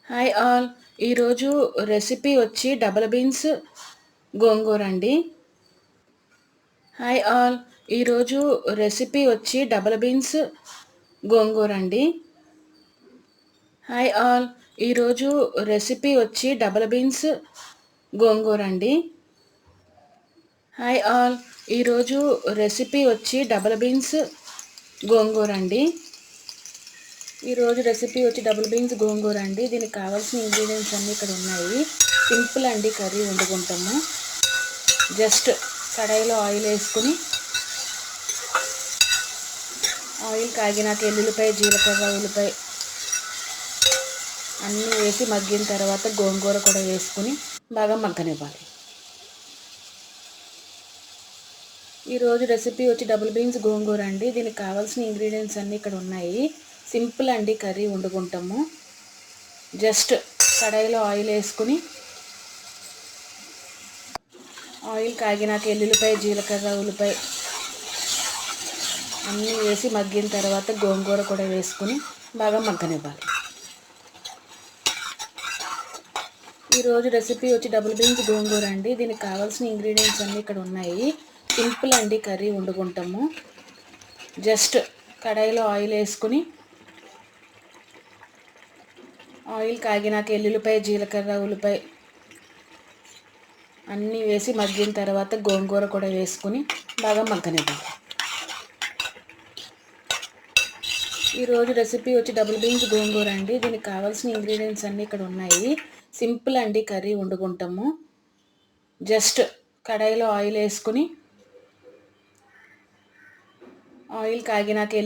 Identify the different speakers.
Speaker 1: Hi all. ఈరోజు recipe వచ్చి double beans గోంగూర అండి. Hi all. ఈరోజు రెసిపీ వచ్చి డబల్ బీన్స్ గోంగూర అండి. Hi all. ఈరోజు రెసిపీ వచ్చి డబల్ బీన్స్ గోంగూర అండి. Hi all. ఈరోజు రెసిపీ వచ్చి డబల్ బీన్స్ గోంగూర అండి. ఈరోజు రెసిపీ వచ్చి డబుల్ బీన్స్ గోంగూర అండి. దీనికి కావాల్సిన ఇంగ్రీడియంట్స్ అన్నీ ఇక్కడ ఉన్నాయి. సింపుల్ అండి కర్రీ వండుకుంటాము. జస్ట్ కడాయిలో ఆయిల్ వేసుకుని ఆయిల్ కాగినాక ఎల్లుల్లిపాయ, జీలకర్ర, ఉల్లిపాయ అన్నీ వేసి మగ్గిన తర్వాత గోంగూర కూడా వేసుకుని బాగా మగ్గనివ్వాలి. ఈరోజు రెసిపీ వచ్చి డబుల్ బీన్స్ గోంగూర అండి. దీనికి కావాల్సిన ఇంగ్రీడియంట్స్ అన్నీ ఇక్కడ ఉన్నాయి. సింపుల్ అండి కర్రీ వండుకుంటాము. జస్ట్ కడాయిలో ఆయిల్ వేసుకుని ఆయిల్ కాగినాక ఎల్లుల్లిపాయ, జీలకర్ర, ఉల్లిపాయ అన్నీ వేసి మగ్గిన తర్వాత గోంగూర కూడా వేసుకుని బాగా మగ్గనివ్వాలి. ఈరోజు రెసిపీ వచ్చి డబుల్ బీన్స్ గోంగూర అండి. దీనికి కావాల్సిన ఇంగ్రీడియంట్స్ అన్నీ ఇక్కడ ఉన్నాయి. సింపుల్ అండి కర్రీ వండుకుంటాము. జస్ట్ కడాయిలో ఆయిల్ వేసుకుని ఆయిల్ కాగినాక ఎల్లుల్లిపాయ, జీలకర్ర, ఉల్లిపాయ అన్నీ వేసి మగ్గిన తర్వాత గోంగూర కూడా వేసుకుని బాగా మగ్గనివ్వాలి. ఈరోజు రెసిపీ వచ్చి డబుల్ బీన్స్ గోంగూర అండి. దీనికి కావాల్సిన ఇంగ్రీడియంట్స్ అన్నీ ఇక్కడ ఉన్నాయి. సింపుల్ అండి కర్రీ వండుకుంటాము. జస్ట్ కడాయిలో ఆయిల్ వేసుకుని ఆయిల్ కాగినాక